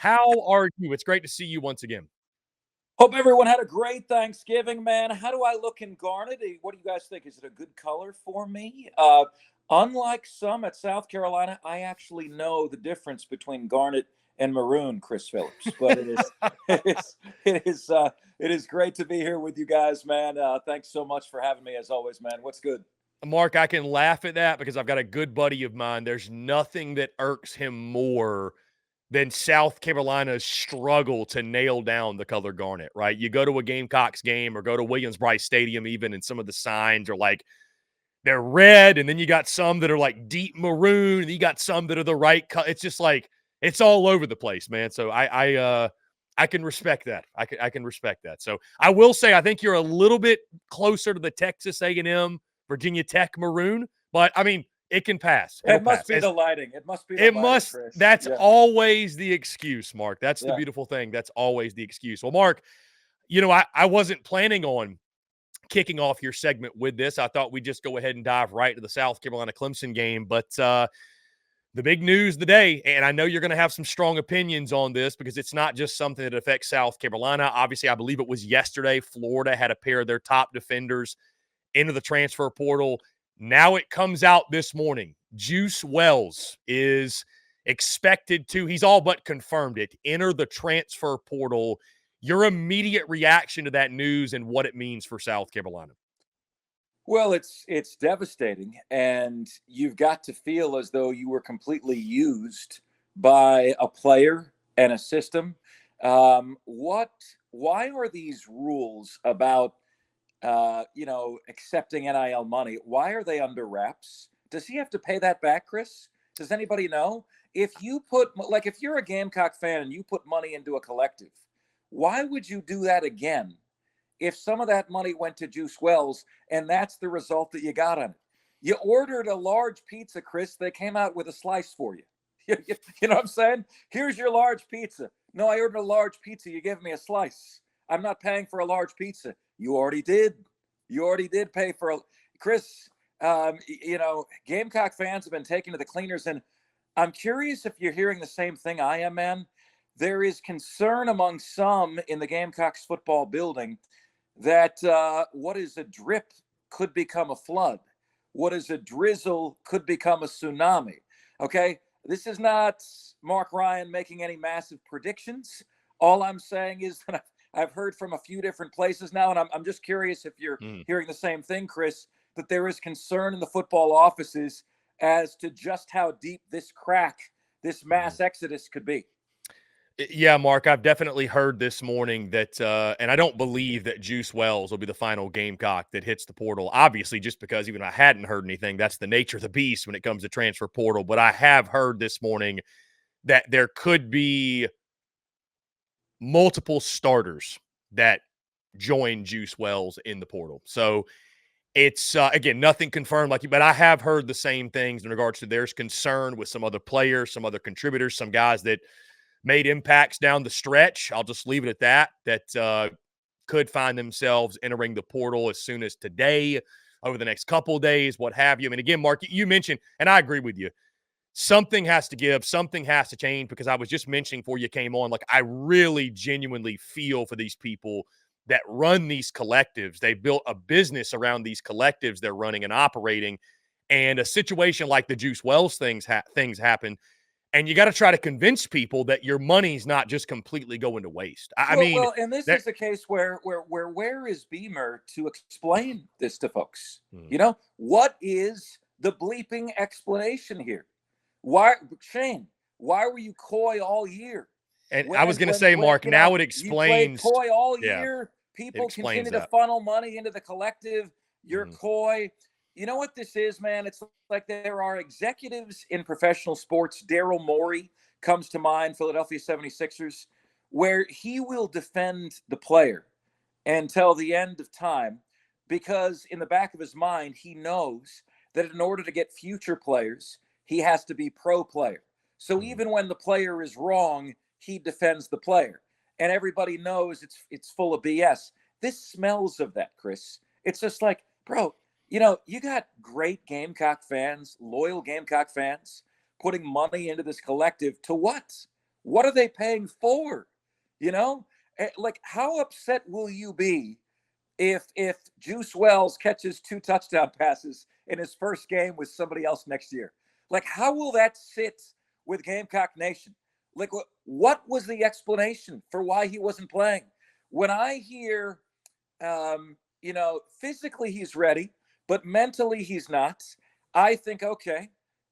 How are you? It's great to see you once again. Hope everyone had a great Thanksgiving, man. How do I look in garnet? What do you guys think? Is it a good color for me? Unlike some at South Carolina, I actually know the difference between garnet and maroon, Chris Phillips. But it is, it is, it is great to be here with you guys, man. Thanks so much for having me, as always, man. What's good? Mark, I can laugh at that because I've got a good buddy of mine. There's nothing that irks him more than South Carolina's struggle to nail down the color garnet, right? You go to a Gamecocks game or go to Williams-Brice Stadium even, and some of the signs are like, they're red, and then you got some that are like deep maroon, and you got some that are the right color. It's just like, it's all over the place, man. So I can respect that. I can respect that. So I will say I think you're a little bit closer to the Texas A&M Virginia Tech maroon, but I mean, it can pass. It'll It must pass. be the lighting. It must be the It lighting, must. Chris. That's Yeah, always the excuse, Mark. That's the yeah. beautiful thing. That's always the excuse. Well, Mark, I wasn't planning on kicking off your segment with this. I thought we'd just go ahead and dive right to the South Carolina Clemson game. But the big news of the day, and I know you're going to have some strong opinions on this because it's not just something that affects South Carolina. Obviously, I believe it was yesterday. Florida had a pair of their top defenders into the transfer portal. Now it comes out this morning. Juice Wells is expected to, he's all but confirmed it, enter the transfer portal. Your immediate reaction to that news and what it means for South Carolina? Well, it's devastating, and you've got to feel as though you were completely used by a player and a system. What? Why are these rules about accepting NIL money? Why are they under wraps? Does he have to pay that back, Chris? Does anybody know? If you're a Gamecock fan and you put money into a collective, why would you do that again? If some of that money went to Juice Wells and that's the result that you got on it. You ordered a large pizza, Chris. They came out with a slice for you. You know what I'm saying? Here's your large pizza. No, I ordered a large pizza. You gave me a slice. I'm not paying for a large pizza. You already did. You already did pay for a Chris. Gamecock fans have been taken to the cleaners, and I'm curious if you're hearing the same thing I am, man. There is concern among some in the Gamecocks football building that what is a drip could become a flood. What is a drizzle could become a tsunami. Okay, this is not Marc Ryan making any massive predictions. All I'm saying is that I've heard from a few different places now, and I'm just curious if you're hearing the same thing, Chris, that there is concern in the football offices as to just how deep this crack, this mass exodus could be. Yeah, Mark, I've definitely heard this morning that, and I don't believe that Juice Wells will be the final Gamecock that hits the portal. Obviously, just because even if I hadn't heard anything, that's the nature of the beast when it comes to transfer portal. But I have heard this morning that there could be multiple starters that join Juice Wells in the portal. So it's, again, nothing confirmed like you, but I have heard the same things in regards to there's concern with some other players, some other contributors, some guys that made impacts down the stretch. I'll just leave it at that could find themselves entering the portal as soon as today, over the next couple of days, what have you. I mean, again, Mark, you mentioned, and I agree with you, something has to give, something has to change, because I was just mentioning before you came on, like, I really genuinely feel for these people that run these collectives. They built a business around these collectives they're running and operating, and a situation like the Juice Wells things happen, and you got to try to convince people that your money's not just completely going to waste. I mean, And this is the case where is Beamer to explain this to folks? What is the bleeping explanation here? Why, Shane? Why were you coy all year? And I was going to say, Mark, now it you played explains. coy all Yeah, year. it People explains continue to that. funnel money into the collective. You're coy. You know what this is, man? It's like there are executives in professional sports. Daryl Morey comes to mind, Philadelphia 76ers, where he will defend the player until the end of time because in the back of his mind, he knows that in order to get future players, he has to be pro player. So even when the player is wrong, he defends the player. And everybody knows it's full of BS. This smells of that, Chris. It's just like, bro, you got great Gamecock fans, loyal Gamecock fans, putting money into this collective to what? What are they paying for? You know, like how upset will you be if Juice Wells catches 2 touchdown passes in his first game with somebody else next year? Like, how will that sit with Gamecock Nation? Like, what was the explanation for why he wasn't playing? When I hear, physically he's ready, but mentally he's not, I think, okay,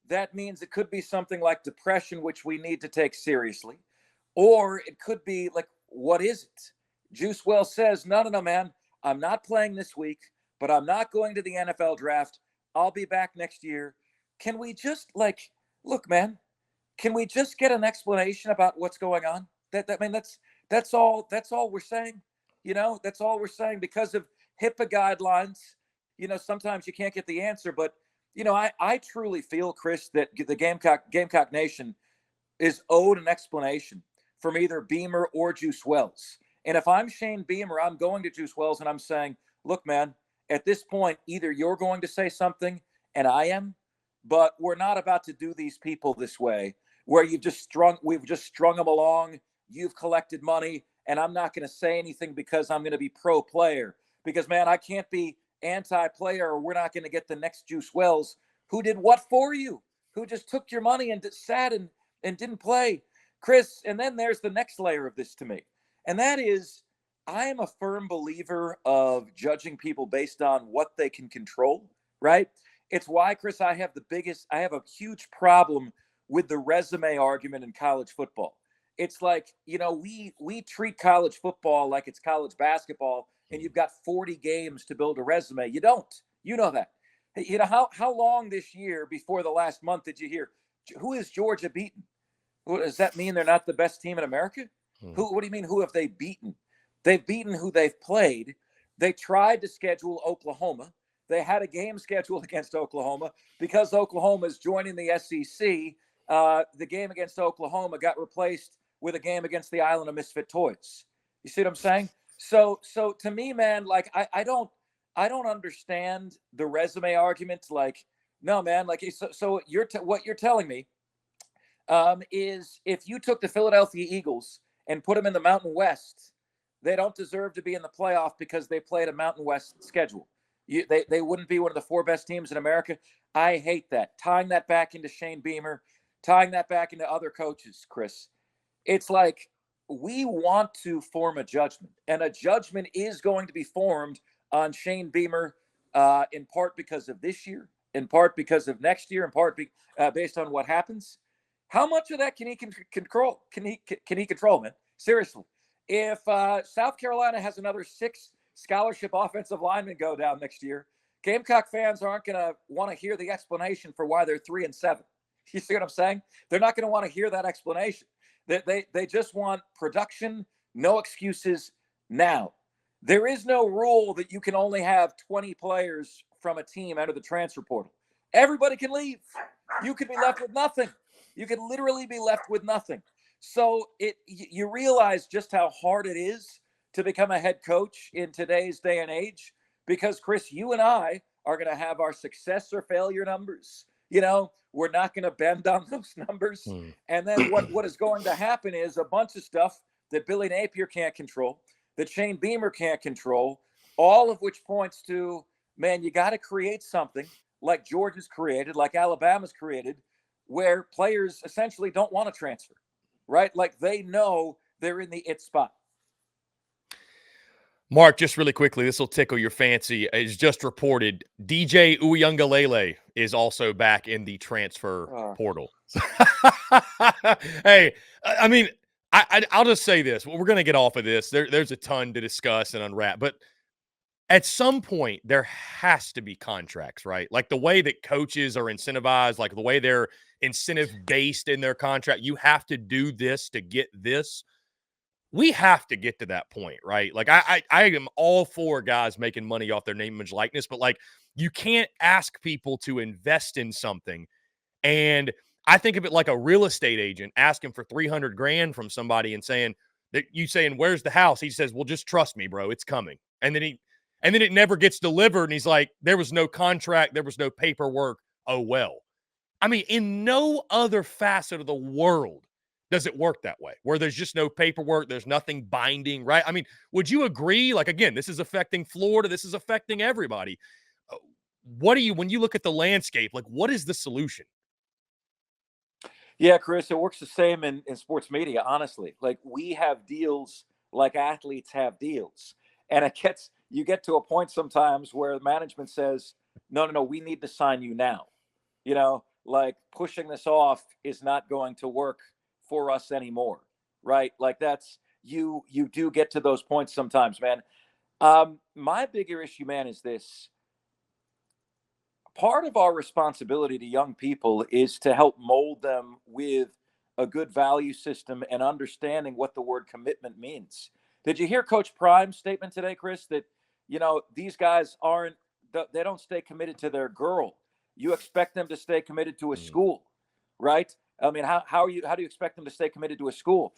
that means it could be something like depression, which we need to take seriously. Or it could be like, what is it? Juice Wells says, no, man, I'm not playing this week, but I'm not going to the NFL draft. I'll be back next year. Can we just look, man, can we just get an explanation about what's going on? That's all we're saying. That's all we're saying. Because of HIPAA guidelines, sometimes you can't get the answer. But, I truly feel, Chris, that the Gamecock Nation is owed an explanation from either Beamer or Juice Wells. And if I'm Shane Beamer, I'm going to Juice Wells and I'm saying, look, man, at this point, either you're going to say something and I am, but we're not about to do these people this way, where we've just strung them along. You've collected money and I'm not going to say anything because I'm going to be pro player. Because, man, I can't be anti-player, or we're not going to get the next Juice Wells who did what for you, who just took your money and sat and didn't play, Chris. And then there's the next layer of this to me. And that is, I am a firm believer of judging people based on what they can control, right? It's why, Chris, I have a huge problem with the resume argument in college football. It's like, we treat college football like it's college basketball and you've got 40 games to build a resume. You don't. You know that. How long this year before the last month did you hear, who is Georgia beaten? Does that mean they're not the best team in America? What do you mean, who have they beaten? They've beaten who they've played. They tried to schedule Oklahoma. They had a game scheduled against Oklahoma. Because Oklahoma is joining the SEC, the game against Oklahoma got replaced with a game against the Island of Misfit Toys. You see what I'm saying? So to me, man, like I don't understand the resume argument. Like, no, man, like so what you're telling me is if you took the Philadelphia Eagles and put them in the Mountain West, they don't deserve to be in the playoff because they played a Mountain West schedule. They wouldn't be one of the 4 best teams in America. I hate that. Tying that back into Shane Beamer, tying that back into other coaches, Chris. It's like, we want to form a judgment, and a judgment is going to be formed on Shane Beamer, in part because of this year, in part because of next year, in part based on what happens. How much of that can he control? Can he control, man? Seriously, if South Carolina has another 6 scholarship offensive linemen go down next year, Gamecock fans aren't going to want to hear the explanation for why they're 3-7. You see what I'm saying? They're not going to want to hear that explanation. They just want production, no excuses now. There is no rule that you can only have 20 players from a team enter the transfer portal. Everybody can leave. You could be left with nothing. You could literally be left with nothing. So you realize just how hard it is to become a head coach in today's day and age, because, Chris, you and I are going to have our success or failure numbers. We're not going to bend on those numbers. And then what is going to happen is a bunch of stuff that Billy Napier can't control, that Shane Beamer can't control, all of which points to, man, you got to create something like Georgia's created, like Alabama's created, where players essentially don't want to transfer, right? Like, they know they're in the it spot. Mark, just really quickly, this will tickle your fancy. It's just reported DJ Uiagalelei is also back in the transfer portal. Hey, I mean, I'll just say this. We're going to get off of this. There's a ton to discuss and unwrap, but at some point there has to be contracts, right? Like the way that coaches are incentivized, like the way they're incentive based in their contract. You have to do this to get this. We have to get to that point, right? Like I am all for guys making money off their name, image, likeness, but like you can't ask people to invest in something. And I think of it like a real estate agent asking for $300,000 from somebody and saying that you saying, "Where's the house?" He says, "Well, just trust me, bro. It's coming." And then it never gets delivered. And he's like, "There was no contract. There was no paperwork. Oh, well." I mean, in no other facet of the world does it work that way, where there's just no paperwork, there's nothing binding, right? I mean, would you agree? Like, again, this is affecting Florida, this is affecting everybody. What do you, when you look at the landscape, like, what is the solution? Yeah, Chris, it works the same in sports media, honestly. Like, we have deals like athletes have deals. And you get to a point sometimes where the management says, no, no, no, we need to sign you now. Like, pushing this off is not going to work for us anymore. Right. Like, you do get to those points sometimes, man. My bigger issue, man, is this. Part of our responsibility to young people is to help mold them with a good value system and understanding what the word commitment means. Did you hear Coach Prime's statement today, Chris, that, these guys they don't stay committed to their girl. You expect them to stay committed to a school, right? I mean, how do you expect them to stay committed to a school?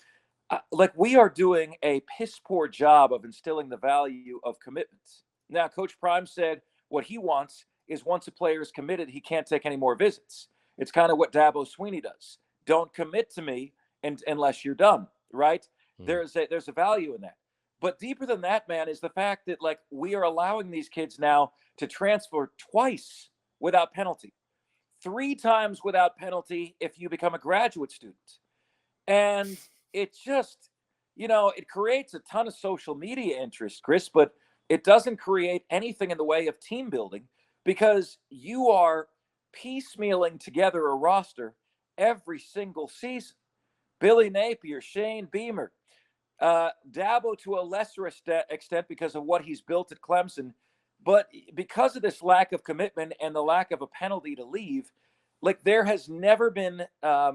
Like, we are doing a piss poor job of instilling the value of commitments. Now, Coach Prime said what he wants is, once a player is committed, he can't take any more visits. It's kind of what Dabo Sweeney does. Don't commit to me unless you're done, right? There's a value in that. But deeper than that, man, is the fact that, like, we are allowing these kids now to transfer twice without penalty, 3 times without penalty if you become a graduate student. And it just, it creates a ton of social media interest, Chris, but it doesn't create anything in the way of team building, because you are piecemealing together a roster every single season. Billy Napier, Shane Beamer, Dabo to a lesser extent because of what he's built at Clemson. But because of this lack of commitment and the lack of a penalty to leave, like, there has never been a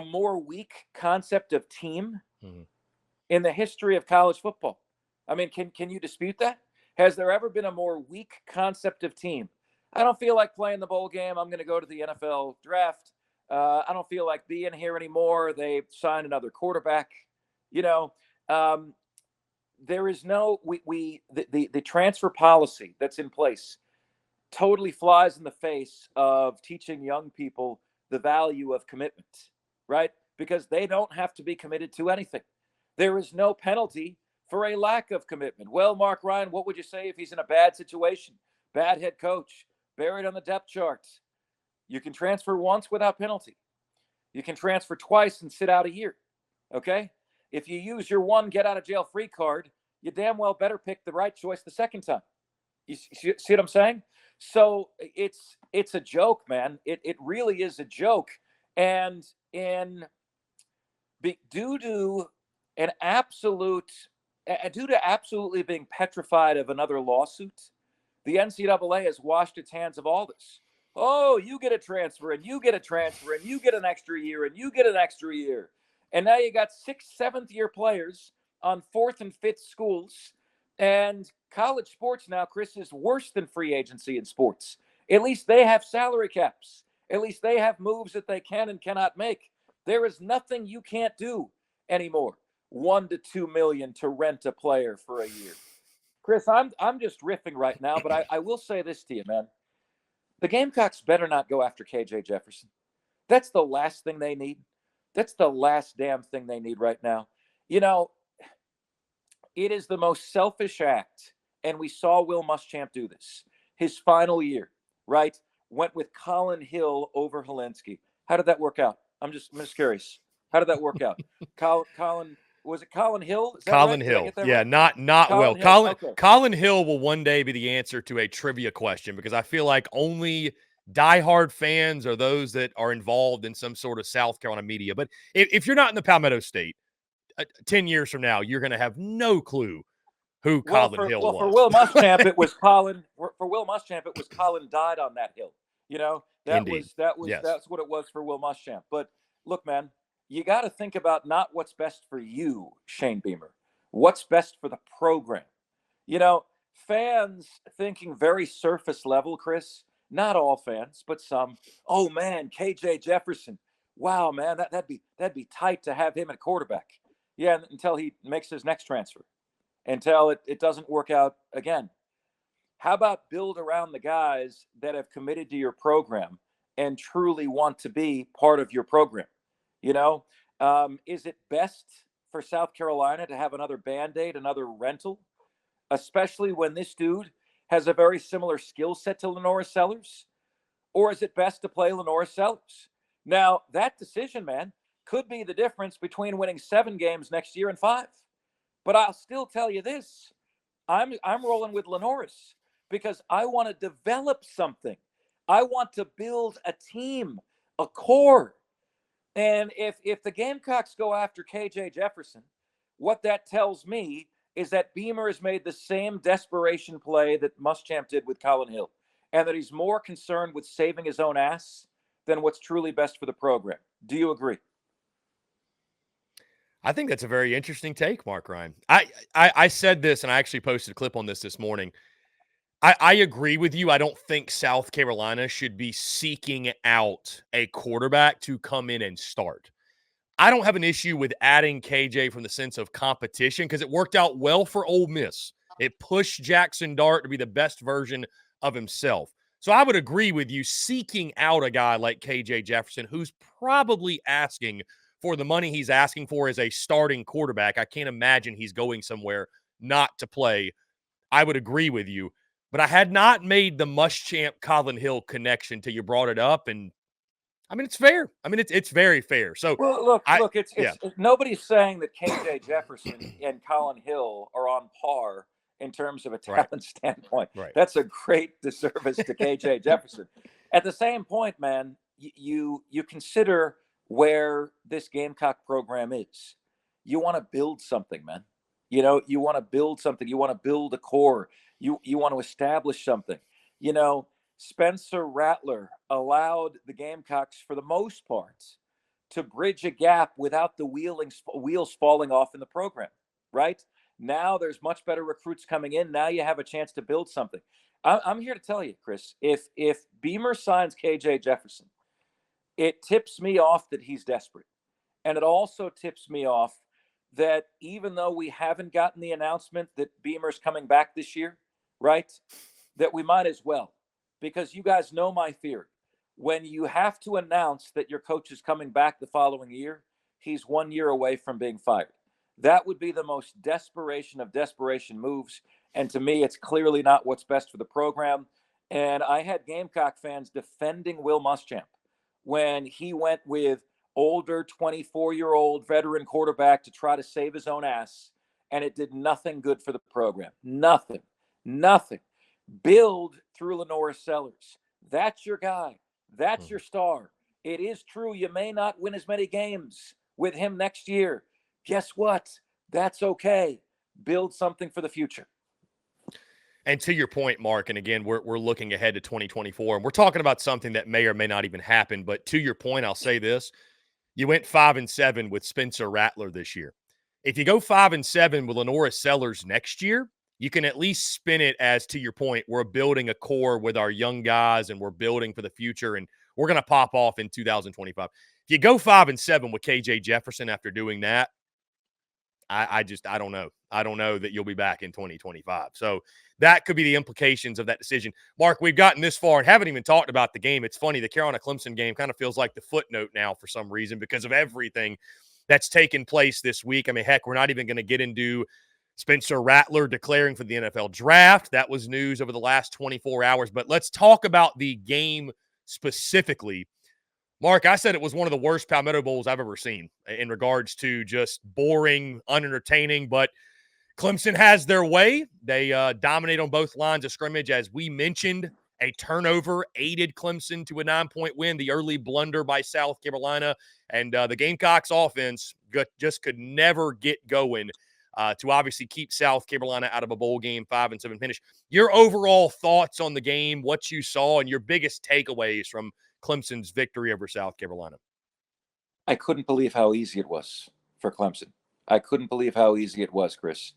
more weak concept of team in the history of college football. I mean, can you dispute that? Has there ever been a more weak concept of team? I don't feel like playing the bowl game. I'm going to go to the NFL draft. I don't feel like being here anymore. They signed another quarterback. There is no the transfer policy that's in place totally flies in the face of teaching young people the value of commitment, right? Because they don't have to be committed to anything. There is no penalty for a lack of commitment. Well, Marc Ryan, what would you say if he's in a bad situation, bad head coach, buried on the depth charts? You can transfer once without penalty. You can transfer twice and sit out a year, okay? If you use your one get out of jail free card, you damn well better pick the right choice the second time. You see what I'm saying? So it's a joke, man. It really is a joke. And due to absolutely being petrified of another lawsuit, the NCAA has washed its hands of all this. Oh, you get a transfer, and you get a transfer, and you get an extra year, and you get an extra year. And now you got 6th, 7th year players on 4th and 5th schools. And college sports now, Chris, is worse than free agency in sports. At least they have salary caps. At least they have moves that they can and cannot make. There is nothing you can't do anymore. 1 to 2 million to rent a player for a year. Chris, I'm just riffing right now, but I will say this to you, man. The Gamecocks better not go after KJ Jefferson. That's the last thing they need. That's the last damn thing they need right now. It is the most selfish act, and we saw Will Muschamp do this. His final year, right? Went with Colin Hill over Helinski. How did that work out? I'm just curious. How did that work out? Colin, was it Colin Hill? Is that Colin right? Hill. Right? Yeah, not Colin well. Hill. Okay. Colin Hill will one day be the answer to a trivia question, because I feel like only diehard fans are those that are involved in some sort of South Carolina media. But if you're not in the Palmetto State, 10 years from now, you're going to have no clue who Colin Hill was. For Will Muschamp, it was Colin. For Will Muschamp, it was Colin died on that hill. Indeed. That's what it was for Will Muschamp. But look, man, you got to think about not what's best for you, Shane Beamer. What's best for the program? Fans thinking very surface level, Chris. Not all fans, but some. Oh man, KJ Jefferson. Wow, man, that'd be tight to have him at quarterback. Yeah, until he makes his next transfer, until it doesn't work out again. How about build around the guys that have committed to your program and truly want to be part of your program? You know, is it best for South Carolina to have another Band-Aid, another rental, especially when this dude has a very similar skill set to Lenora Sellers? Or is it best to play Lenora Sellers? Now, that decision, man, could be the difference between winning 7 games next year and 5. But I'll still tell you this. I'm rolling with Lenoris because I want to develop something. I want to build a team, a core. And if the Gamecocks go after KJ Jefferson, what that tells me is that Beamer has made the same desperation play that Muschamp did with Colin Hill, and that he's more concerned with saving his own ass than what's truly best for the program. Do you agree? I think that's a very interesting take, Marc Ryan. I said this, and I actually posted a clip on this morning. I agree with you. I don't think South Carolina should be seeking out a quarterback to come in and start. I don't have an issue with adding KJ from the sense of competition because it worked out well for Ole Miss. It pushed Jackson Dart to be the best version of himself. So I would agree with you seeking out a guy like KJ Jefferson, who's probably asking for the money he's asking for as a starting quarterback. I can't imagine he's going somewhere not to play. I would agree with you. But I had not made the Muschamp Colin Hill connection till you brought it up. And I mean, it's fair. I mean, it's very fair. So Well, look, I, it's yeah, nobody's saying that KJ Jefferson and Colin Hill are on par in terms of a right, talent standpoint. right. That's a great disservice to KJ Jefferson. At the same point, man, you consider where this Gamecock program is. You want to build something, man. You know, you want to build something. You want to build a core. You want to establish something. You know, Spencer Rattler allowed the Gamecocks, for the most part, to bridge a gap without the wheels falling off in the program, right? Now there's much better recruits coming in. Now you have a chance to build something. I'm here to tell you, Chris, if Beamer signs KJ Jefferson, it tips me off that he's desperate. And it also tips me off that even though we haven't gotten the announcement that Beamer's coming back this year, right, that we might as well, because you guys know my theory. When you have to announce that your coach is coming back the following year, he's 1 year away from being fired. That would be the most desperation of desperation moves. And to me, it's clearly not what's best for the program. And I had Gamecock fans defending Will Muschamp when he went with older 24-year-old veteran quarterback to try to save his own ass. And it did nothing good for the program. Nothing. Build through Lenora Sellers. That's your guy. That's your star. It is true you may not win as many games with him next year. Guess what? That's okay. Build something for the future. And to your point, Mark, and again, we're looking ahead to 2024, and we're talking about something that may or may not even happen. But to your point, I'll say this: you went 5-7 with Spencer Rattler this year. If you go 5-7 with Lenora Sellers next year, you can at least spin it as, to your point, we're building a core with our young guys and we're building for the future, and we're going to pop off in 2025. If you go 5-7 with KJ Jefferson after doing that, I don't know. I don't know that you'll be back in 2025. So that could be the implications of that decision. Mark, we've gotten this far and haven't even talked about the game. It's funny, the Carolina-Clemson game kind of feels like the footnote now for some reason because of everything that's taken place this week. I mean, heck, we're not even going to get into Spencer Rattler declaring for the NFL draft. That was news over the last 24 hours. But let's talk about the game specifically. Mark, I said it was one of the worst Palmetto Bowls I've ever seen in regards to just boring, unentertaining, but Clemson has their way. They dominate on both lines of scrimmage. As we mentioned, a turnover aided Clemson to a 9-point win, the early blunder by South Carolina, and the Gamecocks offense just could never get going to obviously keep South Carolina out of a bowl game, 5-7 finish. Your overall thoughts on the game, what you saw, and your biggest takeaways from Clemson's victory over South Carolina? I couldn't believe how easy it was for Clemson. I couldn't believe how easy it was, Chris.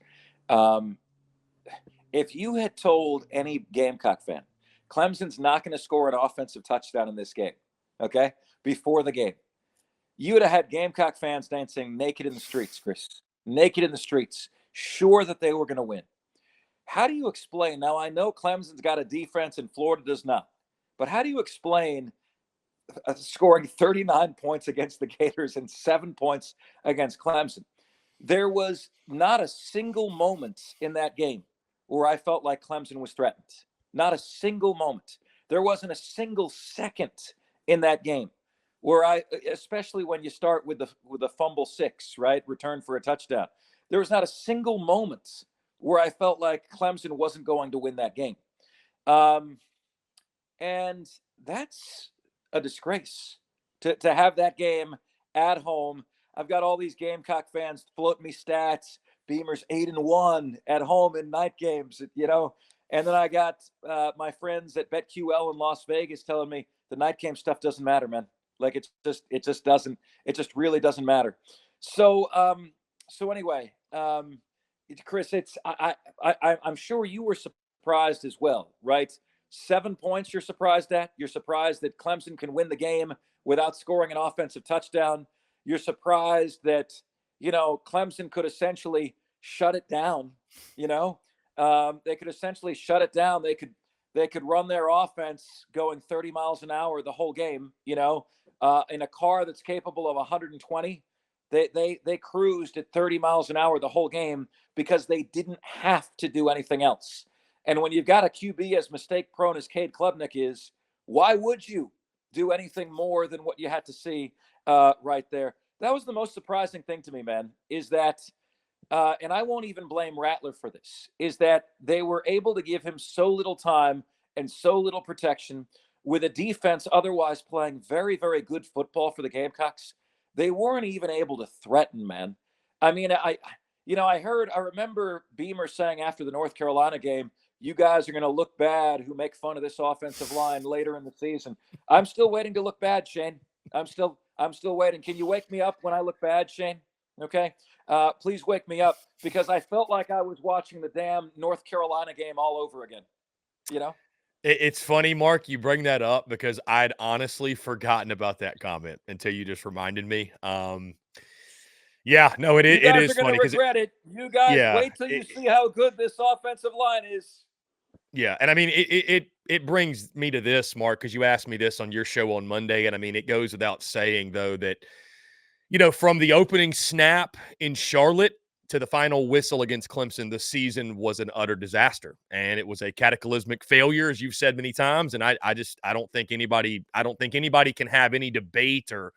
If you had told any Gamecock fan, Clemson's not going to score an offensive touchdown in this game, okay, before the game, you would have had Gamecock fans dancing naked in the streets, Chris. Naked in the streets, sure that they were going to win. How do you explain? Now, I know Clemson's got a defense and Florida does not, but how do you explain scoring 39 points against the Gators and 7 points against Clemson. There was not a single moment in that game where I felt like Clemson was threatened. Not a single moment. There wasn't a single second in that game where especially when you start with the fumble 6, right? Return for a touchdown. There was not a single moment where I felt like Clemson wasn't going to win that game. And that's a disgrace to have that game at home. I've got all these Gamecock fans floating me stats. Beamer's 8-1 at home in night games, And then I got my friends at BetQL in Las Vegas telling me the night game stuff doesn't matter, man. Like it just really doesn't matter. So anyway, Chris, I'm sure you were surprised as well, right? 7 points you're surprised at. You're surprised that Clemson can win the game without scoring an offensive touchdown. You're surprised that, Clemson could essentially shut it down. They could essentially shut it down. They could run their offense going 30 miles an hour the whole game, in a car that's capable of 120. They cruised at 30 miles an hour the whole game because they didn't have to do anything else. And when you've got a QB as mistake prone as Cade Klubnik is, why would you do anything more than what you had to see right there? That was the most surprising thing to me, man, is that, and I won't even blame Rattler for this, is that they were able to give him so little time and so little protection with a defense otherwise playing very, very good football for the Gamecocks. They weren't even able to threaten, man. I mean, I remember Beamer saying after the North Carolina game, you guys are going to look bad who make fun of this offensive line later in the season. I'm still waiting to look bad, Shane. I'm still waiting. Can you wake me up when I look bad, Shane? Okay. Please wake me up because I felt like I was watching the damn North Carolina game all over again. It's funny, Mark, you bring that up because I'd honestly forgotten about that comment until you just reminded me. Yeah, no, it is funny. You guys are going to regret it. You guys wait till you see how good this offensive line is. Yeah, and I mean, it brings me to this, Mark, because you asked me this on your show on Monday, and I mean, it goes without saying, though, that, from the opening snap in Charlotte to the final whistle against Clemson, the season was an utter disaster, and it was a cataclysmic failure, as you've said many times, and I don't think anybody can have any debate or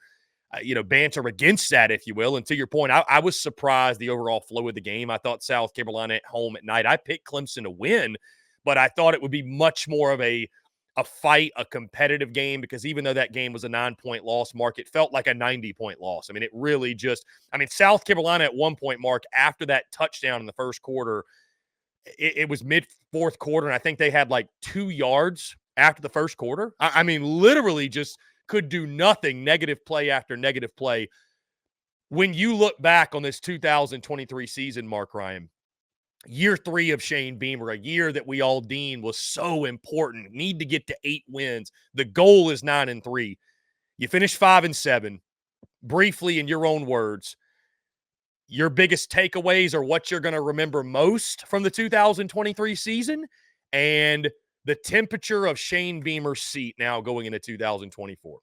banter against that, if you will. And to your point, I was surprised the overall flow of the game. I thought South Carolina at home at night, I picked Clemson to win, but I thought it would be much more of a fight, a competitive game, because even though that game was a 9-point loss, Mark, it felt like a 90-point loss. I mean, it really South Carolina at one point, Mark, after that touchdown in the first quarter, it was mid-fourth quarter, and I think they had like 2 yards after the first quarter. I mean, literally just could do nothing, negative play after negative play. When you look back on this 2023 season, Marc Ryan, year 3 of Shane Beamer, a year that we all deemed was so important, need to get to 8 wins. The goal is 9-3. You finish 5-7. Briefly, in your own words, your biggest takeaways are what you're going to remember most from the 2023 season and the temperature of Shane Beamer's seat now going into 2024.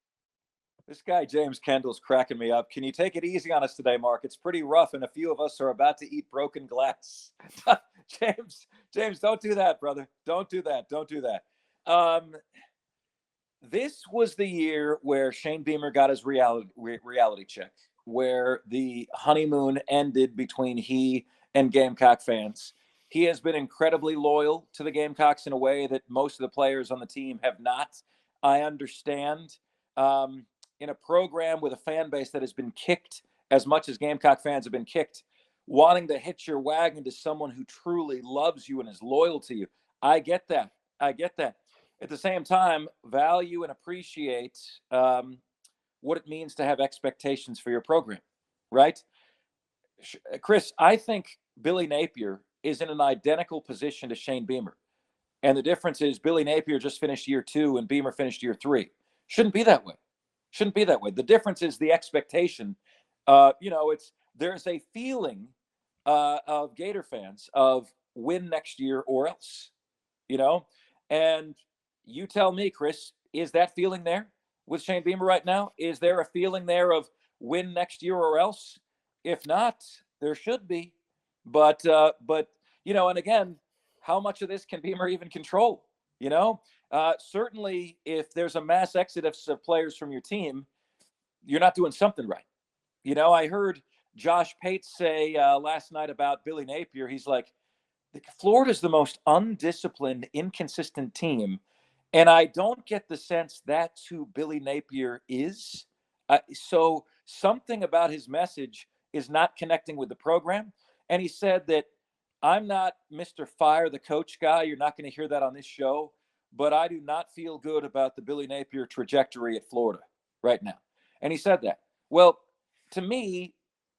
This guy, James Kendall's cracking me up. Can you take it easy on us today, Mark? It's pretty rough, and a few of us are about to eat broken glass. James, don't do that, brother. Don't do that. This was the year where Shane Beamer got his reality check, where the honeymoon ended between he and Gamecock fans. He has been incredibly loyal to the Gamecocks in a way that most of the players on the team have not. I understand. In a program with a fan base that has been kicked as much as Gamecock fans have been kicked, wanting to hitch your wagon to someone who truly loves you and is loyal to you. I get that. At the same time, value and appreciate what it means to have expectations for your program, right? Chris, I think Billy Napier is in an identical position to Shane Beamer. And the difference is Billy Napier just finished year 2 and Beamer finished year 3. Shouldn't be that way. The difference is the expectation. There's a feeling of Gator fans of win next year or else, and you tell me, Chris, is that feeling there? with Shane Beamer right now? Is there a feeling there of win next year or else? If not, there should be. But and again, how much of this can Beamer even control? Certainly, if there's a mass exodus of players from your team, you're not doing something right. I heard Josh Pate say last night about Billy Napier. He's like, Florida's the most undisciplined, inconsistent team. And I don't get the sense that's who Billy Napier is. So something about his message is not connecting with the program. And he said that I'm not Mr. Fire the coach guy. You're not going to hear that on this show. But I do not feel good about the Billy Napier trajectory at Florida right now. And he said that. Well, to me,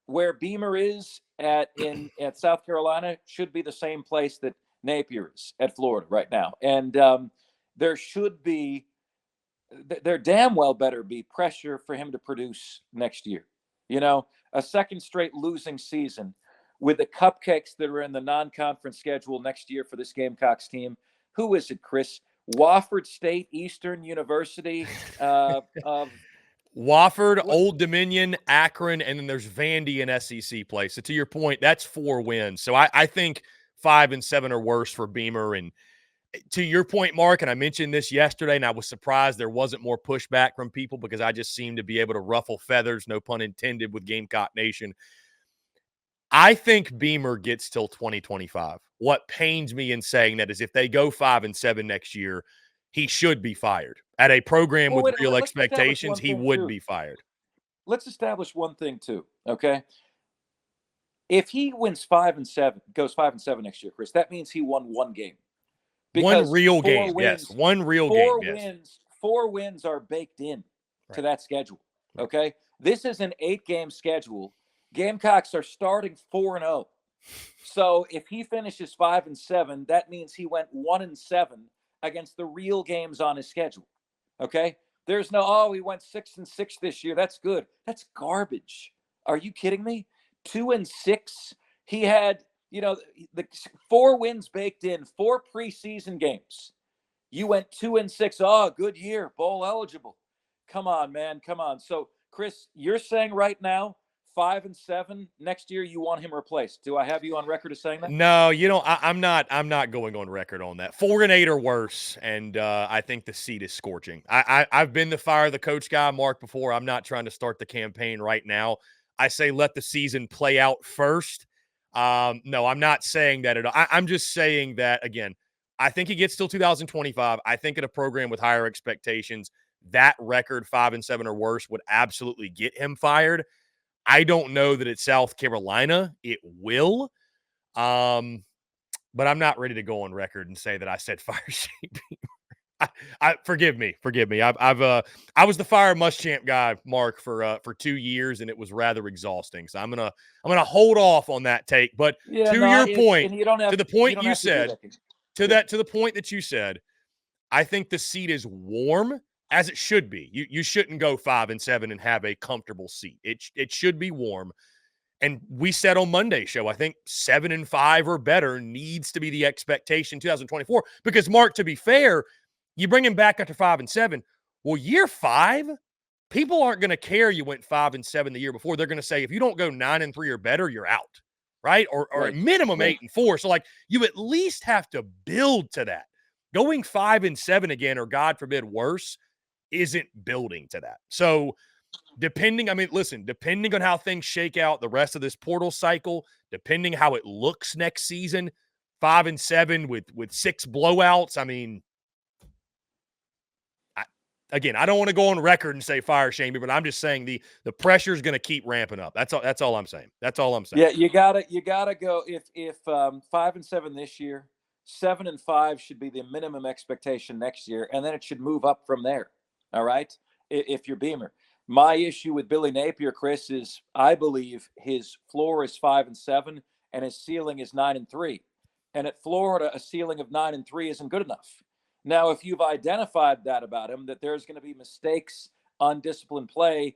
where Beamer is at South Carolina should be the same place that Napier is at Florida right now. And there damn well better be pressure for him to produce next year. A second straight losing season with the cupcakes that are in the non-conference schedule next year for this Gamecocks team. Who is it, Chris? Wofford State, Eastern University, Wofford, Old Dominion, Akron, and then there's Vandy in SEC play. So to your point, that's 4 wins. So I think 5 and 7 or worse for Beamer. And to your point, Mark, and I mentioned this yesterday, and I was surprised there wasn't more pushback from people because I just seem to be able to ruffle feathers, no pun intended, with Gamecock Nation. I think Beamer gets till 2025. What pains me in saying that is if they go 5 and 7 next year, he should be fired. At a program with real expectations, he would be fired. Let's establish one thing too, okay? If he wins 5 and 7, goes 5 and 7 next year, Chris, that means he won one game. One real game, yes. One real game, yes. 4 wins are baked in to that schedule, okay? This is an 8-game schedule. Gamecocks are starting 4-0. So if he finishes 5 and 7, that means he went 1 and 7 against the real games on his schedule. Okay? There's no, he went 6 and 6 this year. That's good. That's garbage. Are you kidding me? 2 and 6. He had, the 4 wins baked in, 4 preseason games. You went 2 and 6. Oh, good year. Bowl eligible. Come on, man. Come on. So, Chris, you're saying right now, 5 and 7 next year, you want him replaced. Do I have you on record as saying that? No, I'm not going on record on that. 4 and 8 or worse, and I think the seat is scorching. I've been the fire the coach guy, Mark, before. I'm not trying to start the campaign right now. I say let the season play out first. No, I'm not saying that at all. I'm just saying that, again, I think he gets till 2025. I think in a program with higher expectations, that record 5 and 7 or worse would absolutely get him fired. I don't know that at South Carolina it will, but I'm not ready to go on record and say that I said fire Shane Beamer. Forgive me. I was the fire Muschamp guy, Mark, for 2 years, and it was rather exhausting. So I'm gonna hold off on that take. But to the point that you said, I think the seat is warm. As it should be. You shouldn't go 5 and 7 and have a comfortable seat. It should be warm. And we said on Monday's show, I think 7 and 5 or better needs to be the expectation 2024. Because, Mark, to be fair, you bring him back after 5 and 7. Well, year 5, people aren't going to care you went 5 and 7 the year before. They're going to say, if you don't go 9 and 3 or better, you're out. Right? Or at minimum 8 and 4. So, you at least have to build to that. Going 5 and 7 again, or God forbid, worse, isn't building to that. So depending on how things shake out the rest of this portal cycle, depending how it looks next season, 5 and 7 with 6 blowouts. I don't want to go on record and say fire Shane, but I'm just saying the pressure is going to keep ramping up. That's all I'm saying. Yeah, you gotta go. If 5 and 7 this year, 7 and 5 should be the minimum expectation next year, and then it should move up from there. All right. If you're Beamer, my issue with Billy Napier, Chris, is I believe his floor is 5 and 7 and his ceiling is 9 and 3. And at Florida, a ceiling of 9 and 3 isn't good enough. Now, if you've identified that about him, that there's going to be mistakes, undisciplined play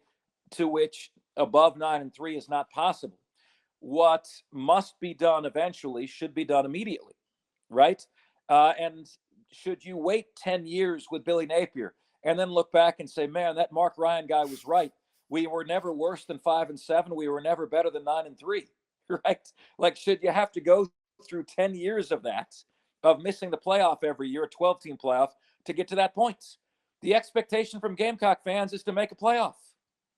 to which above 9 and 3 is not possible, what must be done eventually should be done immediately. Right. And should you wait 10 years with Billy Napier? and then look back and say, man, that Marc Ryan guy was right. We were never worse than 5-7. We were never better than 9-3, right? Like, should you have to go through 10 years of that, of missing the playoff every year, a 12-team playoff, to get to that point? The expectation from Gamecock fans is to make a playoff,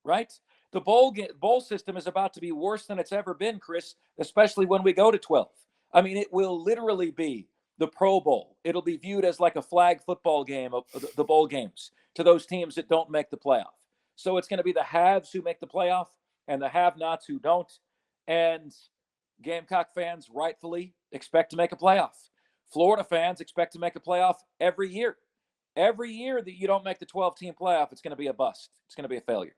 right? The bowl system is about to be worse than it's ever been, Chris, especially when we go to 12. I mean, it will literally be the Pro Bowl. It'll be viewed as like a flag football game of the bowl games to those teams that don't make the playoff. So it's going to be the haves who make the playoff and the have-nots who don't. And Gamecock fans rightfully expect to make a playoff. Florida fans expect to make a playoff every year. Every year that you don't make the 12-team playoff, it's going to be a bust. It's going to be a failure.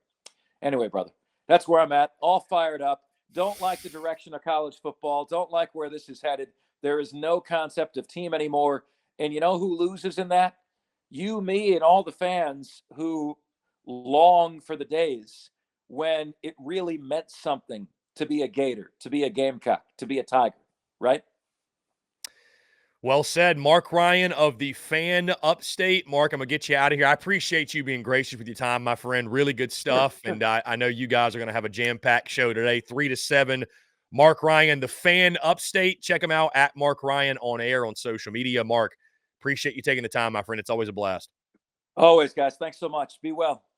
Anyway, brother, that's where I'm at. All fired up. Don't like the direction of college football. Don't like where this is headed. There is no concept of team anymore. And you know who loses in that? You, me, and all the fans who long for the days when it really meant something to be a Gator, to be a Gamecock, to be a Tiger, right? Well said. Marc Ryan of the Fan Upstate. Mark, I'm going to get you out of here. I appreciate you being gracious with your time, my friend. Really good stuff. Sure. And I know you guys are going to have a jam-packed show today, 3 to 7. Marc Ryan, the Fan Upstate. Check him out at Marc Ryan on air on social media. Mark, appreciate you taking the time, my friend. It's always a blast. Always, guys. Thanks so much. Be well.